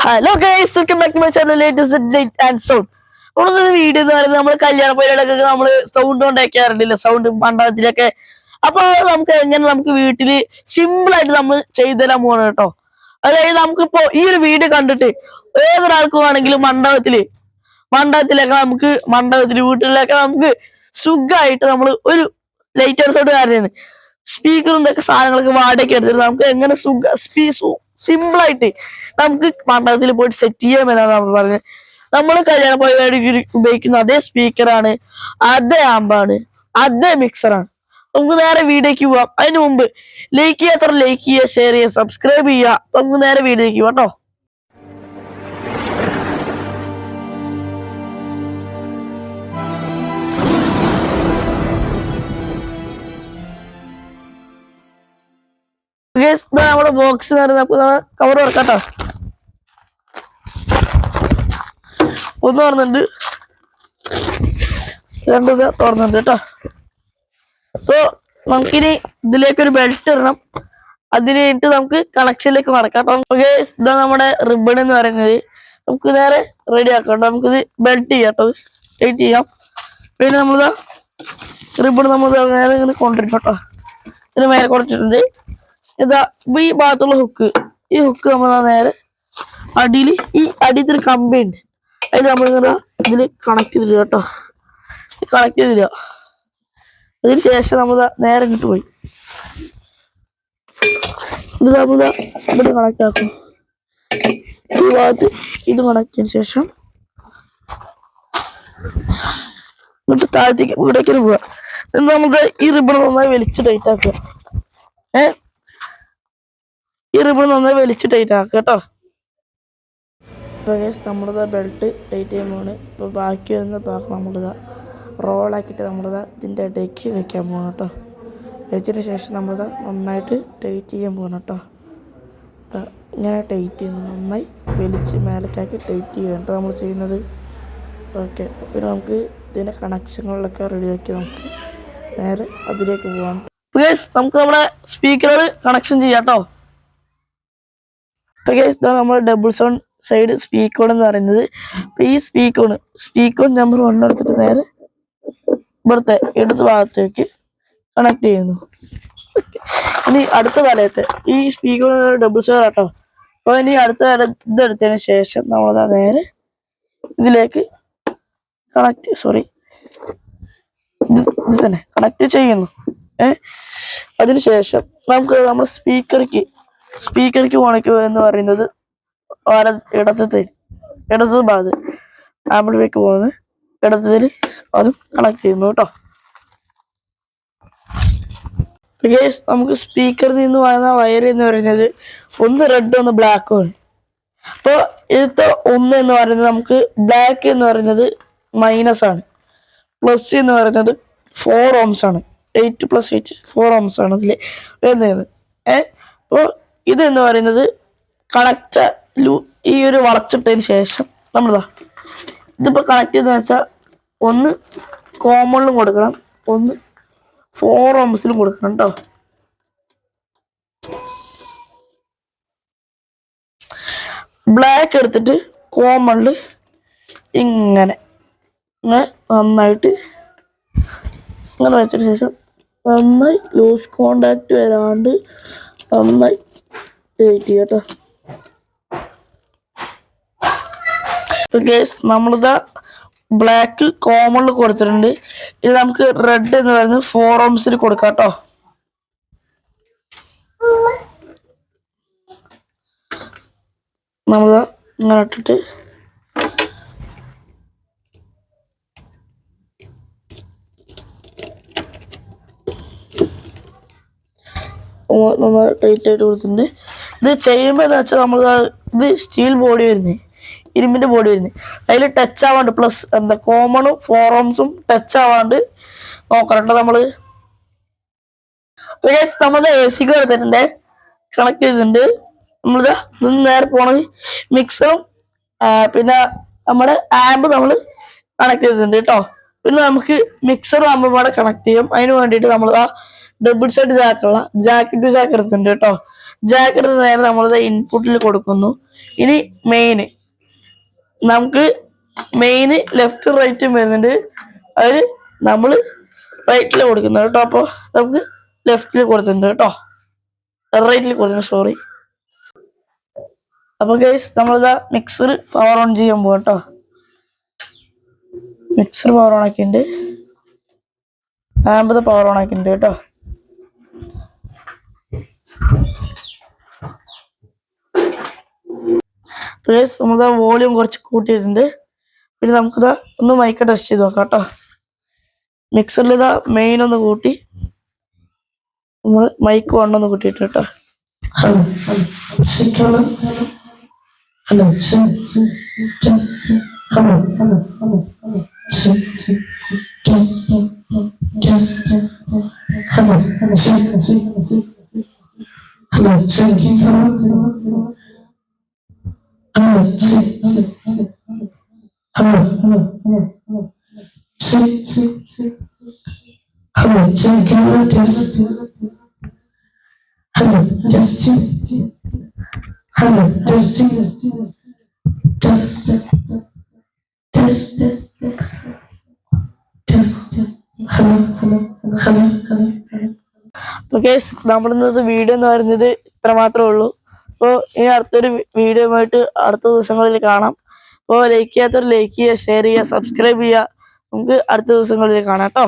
Hello guys, welcome back to my channel latest light and sound. നമ്മുടെ video എന്ന് പറയുന്നത് നമ്മൾ കല്യാണ പരിപാടികളൊക്കെ നമ്മൾ സൗണ്ട് ഉണ്ടാക്കാറുണ്ടല്ലോ, സൗണ്ട് മണ്ഡപത്തിലൊക്കെ. അപ്പൊ നമുക്ക് എങ്ങനെ നമുക്ക് വീട്ടില് സിമ്പിൾ ആയിട്ട് നമ്മൾ ചെയ്തു തരാൻ പോകണം കേട്ടോ. അതായത് നമുക്കിപ്പോ ഈ ഒരു വീഡിയോ കണ്ടിട്ട് ഏതൊരാൾക്കും ആണെങ്കിലും മണ്ഡപത്തിലൊക്കെ വീട്ടിലൊക്കെ നമുക്ക് സുഖമായിട്ട് നമ്മൾ ഒരു ലൈറ്റ് സൗണ്ട് കാരണം സ്പീക്കറും ഇതൊക്കെ സാധനങ്ങളൊക്കെ വാടകയ്ക്ക് എടുത്തിട്ട് നമുക്ക് എങ്ങനെ സിമ്പിൾ ആയിട്ട് നമുക്ക് മണ്ഡപത്തിൽ പോയിട്ട് സെറ്റ് ചെയ്യാമെന്നാണ് നമ്മൾ പറഞ്ഞത്. നമ്മൾ കല്യാണ പരിപാടിക്ക് ഉപയോഗിക്കുന്ന അതേ സ്പീക്കറാണ്, അതേ ആമ്പാണ്, അതേ മിക്സറാണ്. നമുക്ക് നേരെ വീഡിയോക്ക് പോവാം. അതിന് മുമ്പ് ലൈക്ക് ചെയ്യാത്ര ലൈക്ക് ചെയ്യുക, ഷെയർ ചെയ്യുക, സബ്സ്ക്രൈബ് ചെയ്യുക. നമുക്ക് നേരെ വീഡിയോക്ക് പോവാം കേട്ടോ. നമ്മുടെ ബോക്സ് നമുക്ക് കവർ തുറക്കാട്ടോ. ഒന്ന് തുറന്നുണ്ട്, രണ്ടത് തുറന്നുണ്ട് കേട്ടോ. അപ്പൊ നമുക്കിനി ഇതിലേക്കൊരു ബെൽറ്റ് ഇടണം. അതിന് വേണ്ടിട്ട് നമുക്ക് കണക്ഷനിലേക്ക് മടക്കാം. ഇതാ നമ്മുടെ റിബൺ എന്ന് പറയുന്നത്. നമുക്ക് നേരെ റെഡി ആക്കാം. നമുക്കിത് ബെൽറ്റ് ചെയ്യാം കേട്ടോ, ടൈറ്റ് ചെയ്യാം. പിന്നെ നമ്മളിതാ റിബൺ നമ്മൾ നേരെ ഇങ്ങനെ കൊണ്ടിരിക്കും കേട്ടോ. ഇതിന് മേലെ കൊടുത്തിട്ടുണ്ട്. ഇതാ ഈ ഭാഗത്തുള്ള ഹുക്ക്, ഈ ഹുക്ക് നമ്മൾ നേരെ അടിയിൽ ഈ അടിയത്തൊരു കമ്പി ഉണ്ട്, അതിൽ നമ്മളിങ്ങനെ ഇതിൽ കണക്ട് ചെയ്തിടുക കേട്ടോ. കണക്ട് ചെയ്തിടുക. അതിന് ശേഷം നമ്മൾ നേരെ ഇങ്ങോട്ട് പോയി ഇത് നമ്മൾ ഇവിടെ കണക്ട് ആക്കും. ഈ ഭാഗത്ത് ഇത് കണക്ട് ചെയ്തതിന് ശേഷം എന്നിട്ട് താഴത്തേക്ക് ഇവിടേക്ക് പോവുക. എന്നിട്ട് നമുക്ക് ഈ റിബൺ നന്നായി വലിച്ച് ടൈറ്റ് ആക്കുക. ഈ റിബൺ നന്നായി വലിച്ച് ടൈറ്റ് ആക്കുക കേട്ടോ. നമ്മളിതാ ബെൽറ്റ് ടൈറ്റ് ചെയ്യുമ്പോൾ ഇപ്പോൾ ബാക്കി വരുന്ന ഭാഗം നമ്മളിതാ റോളാക്കിയിട്ട് നമ്മളിതാ ഇതിൻ്റെ ഇടയ്ക്ക് വെക്കാൻ പോകണം കേട്ടോ. വെച്ചതിന് ശേഷം നമ്മളിതാ നന്നായിട്ട് ടൈറ്റ് ചെയ്യാൻ പോകണം കേട്ടോ. ഇങ്ങനെ ടൈറ്റ് ചെയ്യുന്നു, നന്നായി വലിച്ച് മേലേക്കാക്കി ടൈറ്റ് ചെയ്യുക കേട്ടോ നമ്മൾ ചെയ്യുന്നത്. ഓക്കെ, പിന്നെ നമുക്ക് ഇതിൻ്റെ കണക്ഷനുകളിലൊക്കെ റെഡിയാക്കി നമുക്ക് നേരെ അതിലേക്ക് പോകാം. നമുക്ക് നമ്മുടെ സ്പീക്കറുകൾ കണക്ഷൻ ചെയ്യാം കേട്ടോ. നമ്മൾ ഡബിൾ സൗണ്ട് സൈഡ് സ്പീക്കർ എന്ന് പറയുന്നത്. അപ്പൊ ഈ സ്പീക്കർ നമ്പർ 1 എടുത്തിട്ട് നേരെ ഇവിടുത്തെ ഇടത് ഭാഗത്തേക്ക് കണക്ട് ചെയ്യുന്നു. ഇനി അടുത്ത വലയത്തെ ഈ സ്പീക്കർ ഡബിൾ സൈഡ് കേട്ടോ. അപ്പൊ ഇനി അടുത്ത വല ഇതെടുത്തതിന് ശേഷം നമ്മൾ നേരെ ഇതിലേക്ക് ഇത് തന്നെ കണക്ട് ചെയ്യുന്നു. അതിനുശേഷം നമുക്ക് നമ്മുടെ സ്പീക്കർക്ക് കണക്ട് എന്ന് പറയുന്നത് ഇടത് ഭാഗത്ത് ആംപ്ലിഫയർക്ക് പോകുന്നത് ഇടത്തിൽ അതും കണക്ട് ചെയ്യുന്നു കേട്ടോ. നമുക്ക് സ്പീക്കറിൽ നിന്ന് വരുന്ന വയർ എന്ന് പറയുന്നത് ഒന്ന് റെഡ് ഒന്ന് ബ്ലാക്കും ആണ്. അപ്പോൾ ഇതിലത്തെ 1 എന്ന് പറയുന്നത് നമുക്ക് ബ്ലാക്ക് എന്ന് പറയുന്നത് മൈനസ് ആണ്, പ്ലസ് എന്ന് പറയുന്നത് 4 ohms ആണ്. 8 + 8 4 ohms ആണ് അതിൽ വരുന്നത്. അപ്പോൾ ഇതെന്ന് പറയുന്നത് കണക്ട് ഈ ഒരു വളച്ചിട്ടതിന് ശേഷം നമ്മളിതാ ഇതിപ്പോൾ കണക്ട് ചെയ്തെന്ന് വെച്ചാൽ ഒന്ന് കോമണിലും കൊടുക്കണം, ഒന്ന് 4 ohmsലും കൊടുക്കണം കേട്ടോ. ബ്ലാക്ക് എടുത്തിട്ട് കോമണിൽ ഇങ്ങനെ നന്നായിട്ട് ഇങ്ങനെ വെച്ചതിന് ശേഷം നന്നായി ലൂസ് കോണ്ടാക്ട് വരാണ്ട് നന്നായി ടൈറ്റ് ചെയ്യാം കേട്ടോ. നമ്മളിതാ ബ്ലാക്ക് കോമണിൽ കൊടുത്തിട്ടുണ്ട്. ഇത് നമുക്ക് റെഡ് എന്ന് പറയുന്നത് 4 ohmsൽ കൊടുക്കാം കേട്ടോ. നമ്മളിതാ ഇങ്ങനെ ഇട്ടിട്ട് നന്നായി ടൈറ്റ് ആയിട്ട് കൊടുത്തിട്ടുണ്ട്. ഇത് ചെയ്യുമ്പോൾ എന്താ വെച്ചാൽ നമ്മൾ ഇത് സ്റ്റീൽ ബോഡി വരുന്നത്, ഇരുമ്പിൻ്റെ ബോഡി വരുന്നത്, അതിൽ ടച്ച് ആവാണ്ട് പ്ലസ് കോമണും 4 ohmsഉം ടച്ച് ആവാണ്ട് നോക്കണം കേട്ടോ. നമ്മൾ AC എടുത്തിട്ടുണ്ട്, കണക്ട് ചെയ്തിട്ടുണ്ട്. നമ്മളിതാ ഇത് നേരെ പോണത് മിക്സറും പിന്നെ നമ്മുടെ ആമ്പ് നമ്മൾ കണക്ട് ചെയ്തിട്ടുണ്ട് കേട്ടോ. പിന്നെ നമുക്ക് മിക്സറും ആമ്പും കൂടെ കണക്ട് ചെയ്യും. അതിന് വേണ്ടിയിട്ട് നമ്മൾ ഡബിൾ സൈഡ് ജാക്കുള്ള ജാക്ക് ടു ജാക്ക് എടുത്തിട്ടുണ്ട് കേട്ടോ. ജാക്ക് എടുത്ത് നേരെ നമ്മളത് ഇൻപുട്ടിൽ കൊടുക്കുന്നു. ഇനി നമുക്ക് മെയിന് ലെഫ്റ്റ് റൈറ്റും വരുന്നുണ്ട്. അതിൽ നമ്മൾ റൈറ്റിൽ കൊടുക്കുന്നത് കേട്ടോ. അപ്പോൾ നമുക്ക് ലെഫ്റ്റിൽ കൊടുത്തിട്ടുണ്ട് കേട്ടോ, റൈറ്റിൽ കൊടുത്തിട്ടുണ്ട്, സോറി. അപ്പൊ ഗൈസ് നമ്മളിതാ മിക്സർ പവർ ഓൺ ചെയ്യാൻ പോകും കേട്ടോ. മിക്സർ പവർ ഓൺ ആക്കിയിട്ടുണ്ട്, ആമ്പത് പവർ ഓൺ ആക്കിയിട്ടുണ്ട് കേട്ടോ. ഗൈസ് നമ്മളിതാ വോളിയം കുറച്ച് കൂട്ടിയിട്ടുണ്ട്. പിന്നെ നമുക്കിതാ ഒന്ന് മൈക്ക് ടെസ്റ്റ് ചെയ്ത് നോക്കാം കേട്ടോ. മിക്സറിൽ ഇതാ മെയിൻ ഒന്ന് കൂട്ടി നമ്മൾ മൈക്ക് വണ്ണൊന്ന് കൂട്ടിയിട്ട് കേട്ടോ. നമ്മുടെ ഇന്നത്തെ വീഡിയോ എന്ന് പറയുന്നത് ഇത്ര മാത്രമേ ഉള്ളൂ. അപ്പോൾ ഇനി അടുത്തൊരു വീഡിയോ ആയിട്ട് അടുത്ത ദിവസങ്ങളിൽ കാണാം. അപ്പോൾ ലൈക്ക് ചെയ്യാത്തവർ ലൈക്ക് ചെയ്യുക, ഷെയർ ചെയ്യുക, സബ്സ്ക്രൈബ് ചെയ്യുക. നമുക്ക് അടുത്ത ദിവസങ്ങളിൽ കാണാം കേട്ടോ.